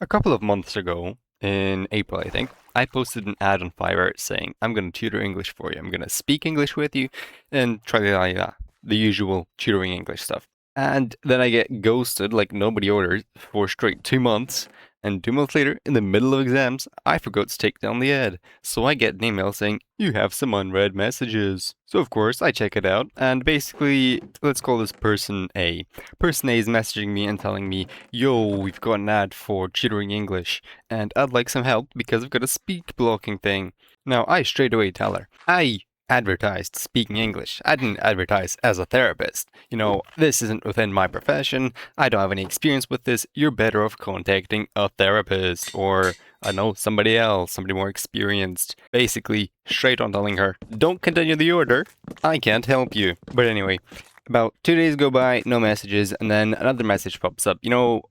A couple of months ago, in April, I think, I posted an ad on Fiverr saying, I'm going to tutor English for you. I'm going to speak English with you and try the usual tutoring English stuff. And then I get ghosted like nobody ordered for straight 2 months. And 2 months later, in the middle of exams, I forgot to take down the ad. So I get an email saying, you have some unread messages. So of course, I check it out. And basically, let's call this person A. Person A is messaging me and telling me, yo, we've got an ad for tutoring English, and I'd like some help because I've got a speech blocking thing. Now, I straight away tell her, I advertised speaking English. I didn't advertise as a therapist. This isn't within my profession. I don't have any experience with this. You're better off contacting a therapist or, I don't know, somebody else, somebody more experienced. Basically, straight on telling her, don't continue the order. I can't help you. But anyway, about 2 days go by, no messages, and then another message pops up.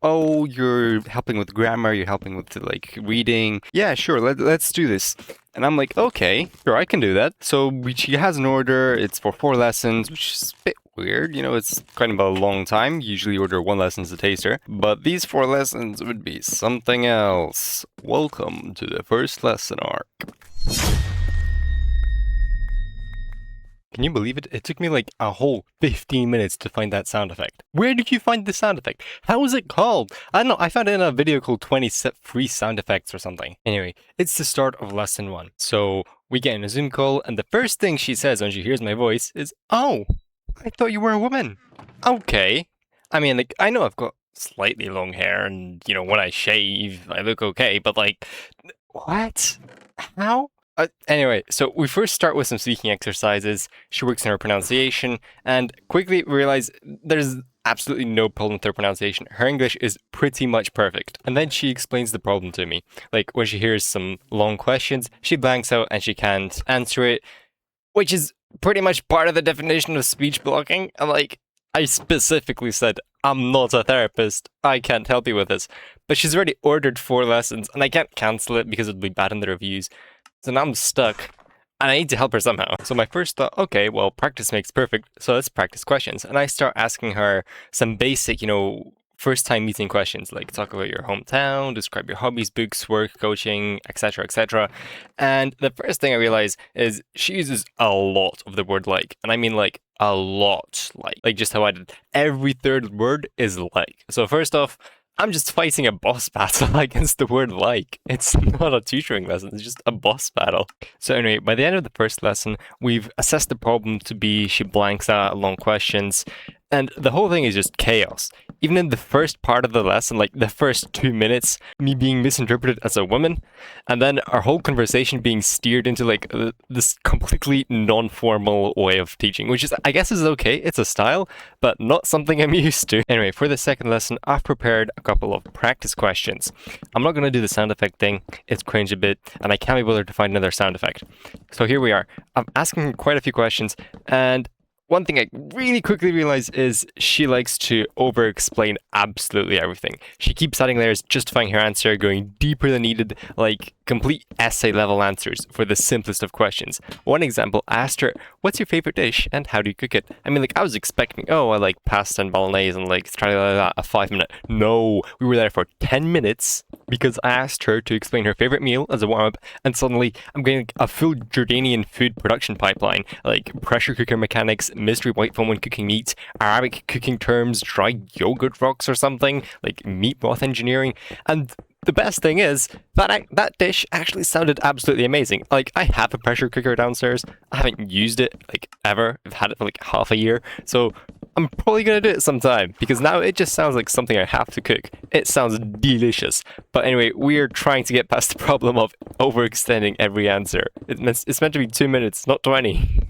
Oh, you're helping with grammar, you're helping with like reading. Yeah, sure, let's do this. And I'm like, okay, sure, I can do that. So she has an order. It's for 4 lessons, which is a bit weird. It's kind of a long time. Usually order 1 lesson as a taster. But these 4 lessons would be something else. Welcome to the first lesson arc. Can you believe it? It took me like a whole 15 minutes to find that sound effect. Where did you find the sound effect? How is it called? I don't know. I found it in a video called 20 free sound effects or something. Anyway, it's the start of lesson 1. So we get in a Zoom call, and the first thing she says when she hears my voice is, oh, I thought you were a woman. Okay. I mean, like, I know I've got slightly long hair, and, when I shave, I look okay, but like, what? How? Anyway, so we first start with some speaking exercises. She works on her pronunciation, and quickly realize there's absolutely no problem with her pronunciation. Her English is pretty much perfect. And then she explains the problem to me. Like, when she hears some long questions, she blanks out and she can't answer it, which is pretty much part of the definition of speech blocking. I specifically said, I'm not a therapist. I can't help you with this. But she's already ordered 4 lessons, and I can't cancel it because it'll be bad in the reviews. So now I'm stuck, and I need to help her somehow. So my first thought, okay, well, practice makes perfect, so let's practice questions. And I start asking her some basic, first time meeting questions, like talk about your hometown, describe your hobbies, books, work, coaching, etc., etc. And the first thing I realize is she uses a lot of the word like, and I mean like a lot, like just how I did. Every third word is like. So first off, I'm just fighting a boss battle against the word like. It's not a tutoring lesson, it's just a boss battle. So anyway, by the end of the first lesson, we've assessed the problem to be she blanks out long questions, and the whole thing is just chaos. Even in the first part of the lesson, like the first 2 minutes, me being misinterpreted as a woman, and then our whole conversation being steered into like this completely non-formal way of teaching, which is, I guess, is okay. It's a style, but not something I'm used to. Anyway, for the second lesson, I've prepared a couple of practice questions. I'm not going to do the sound effect thing. It's cringe a bit, and I can't be bothered to find another sound effect. So here we are. I'm asking quite a few questions, and one thing I really quickly realized is she likes to over-explain absolutely everything. She keeps adding layers, justifying her answer, going deeper than needed, like complete essay-level answers for the simplest of questions. One example, I asked her, what's your favorite dish and how do you cook it? I mean, I was expecting, oh, I like pasta and bolognese and a 5-minute. No, we were there for 10 minutes because I asked her to explain her favorite meal as a warm-up, and suddenly I'm getting a full Jordanian food production pipeline, like pressure cooker mechanics, mystery white foam when cooking meat, Arabic cooking terms, dry yogurt rocks or something, like meat broth engineering, and the best thing is that dish actually sounded absolutely amazing. Like, I have a pressure cooker downstairs. I haven't used it ever. I've had it for half a year. So I'm probably gonna do it sometime because now it just sounds like something I have to cook. It sounds delicious. But anyway, we're trying to get past the problem of overextending every answer. It's meant to be 2 minutes, not 20.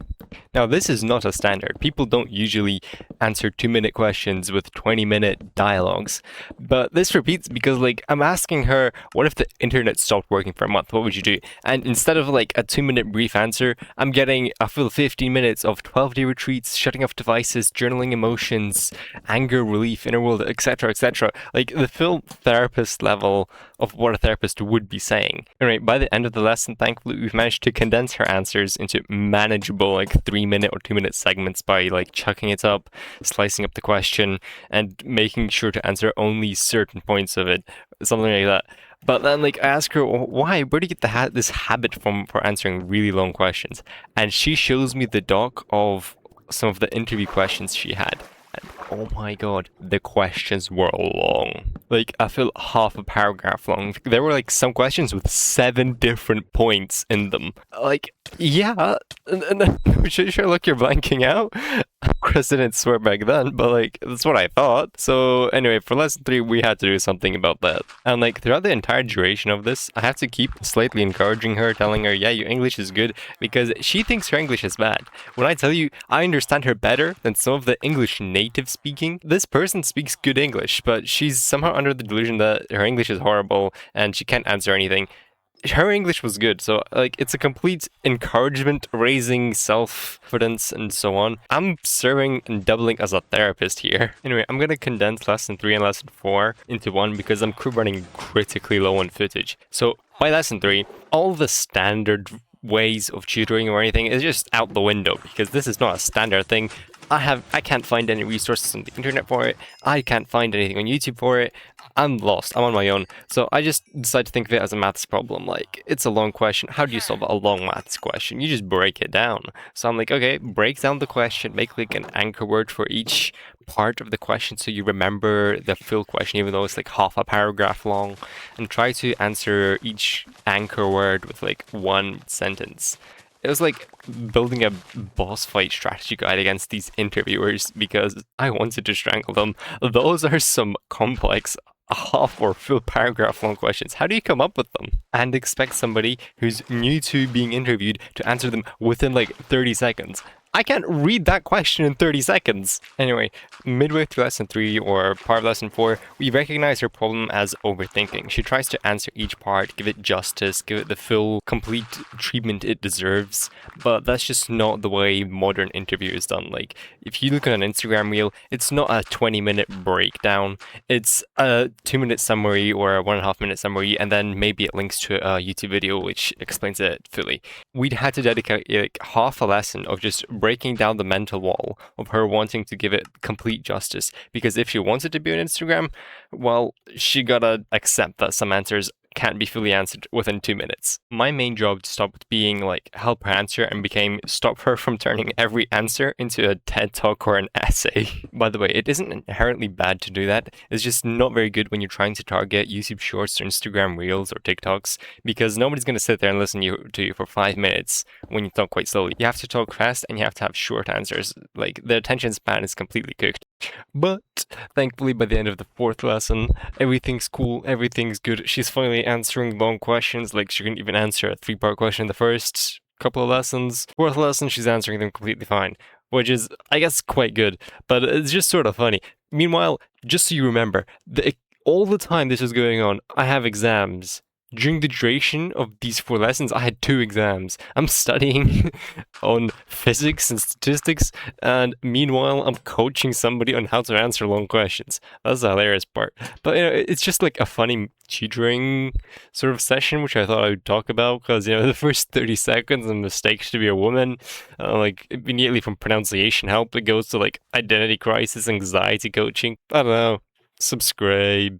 Now, this is not a standard. People don't usually answer 2-minute questions with 20-minute dialogues. But this repeats because, I'm asking her, what if the internet stopped working for a month? What would you do? And instead of, a 2-minute brief answer, I'm getting a full 15 minutes of 12-day retreats, shutting off devices, journaling emotions, anger relief, inner world, etc., etc. The full therapist level of what a therapist would be saying. Anyway, by the end of the lesson, thankfully, we've managed to condense her answers into manageable, 3 3-minute or 2-minute segments by like chucking it up, slicing up the question, and making sure to answer only certain points of it, something like that. But then, like, I ask her, why? Where do you get this habit from for answering really long questions? And she shows me the doc of some of the interview questions she had. And oh my god, the questions were long. Like, I feel half a paragraph long. There were, like, some questions with 7 different points in them. Like, yeah, sure, look, you're blanking out. Of course, I didn't swear back then, but, like, that's what I thought. So, anyway, for lesson 3, we had to do something about that. And, like, throughout the entire duration of this, I have to keep slightly encouraging her, telling her, yeah, your English is good, because she thinks her English is bad. When I tell you, I understand her better than some of the English native speaking, this person speaks good English, but she's somehow under the delusion that her English is horrible and she can't answer anything. Her English was good, so like it's a complete encouragement, raising self-confidence and so on. I'm serving and doubling as a therapist here. Anyway, I'm gonna condense lesson 3 and lesson 4 into one because I'm running critically low on footage. So by lesson 3, all the standard ways of tutoring or anything is just out the window because this is not a standard thing. I can't find any resources on the internet for it. I can't find anything on YouTube for it. I'm lost. I'm on my own. So I just decided to think of it as a maths problem. Like, it's a long question. How do you solve a long maths question? You just break it down. So I'm like, okay, break down the question, make like an anchor word for each part of the question so you remember the full question even though it's like half a paragraph long, and try to answer each anchor word with like one sentence. It was like building a boss fight strategy guide against these interviewers because I wanted to strangle them. Those are some complex half or full paragraph long questions. How do you come up with them? And expect somebody who's new to being interviewed to answer them within like 30 seconds. I can't read that question in 30 seconds. Anyway, midway through lesson 3 or part of lesson 4, we recognize her problem as overthinking. She tries to answer each part, give it justice, give it the full, complete treatment it deserves, but that's just not the way modern interview is done. Like, if you look at an Instagram reel, it's not a 20-minute breakdown. It's a 2-minute summary or a 1.5-minute summary, and then maybe it links to a YouTube video which explains it fully. We'd had to dedicate like half a lesson of just breaking down the mental wall of her wanting to give it complete justice, because if she wants it to be on Instagram, well, she gotta accept that some answers can't be fully answered within 2 minutes. My main job stopped being like help her answer and became stop her from turning every answer into a TED talk or an essay. By the way, it isn't inherently bad to do that. It's just not very good when you're trying to target YouTube Shorts or Instagram Reels or TikToks, because nobody's going to sit there and listen to you for 5 minutes when you talk quite slowly. You have to talk fast and you have to have short answers. Like, the attention span is completely cooked. But thankfully, by the end of the 4th lesson, everything's cool, everything's good. She's finally answering long questions. Like, she couldn't even answer a 3-part question in the first couple of lessons. 4th lesson, she's answering them completely fine, which is, I guess, quite good, but it's just sort of funny. Meanwhile, just so you remember, all the time this is going on, I have exams. During the duration of these 4 lessons, I had 2 exams. I'm studying on physics and statistics, and meanwhile, I'm coaching somebody on how to answer long questions. That's the hilarious part. But, it's just like a funny tutoring sort of session, which I thought I would talk about, because, the first 30 seconds and mistakes to be a woman, like, immediately from pronunciation help, it goes to, like, identity crisis, anxiety coaching. I don't know. Subscribe.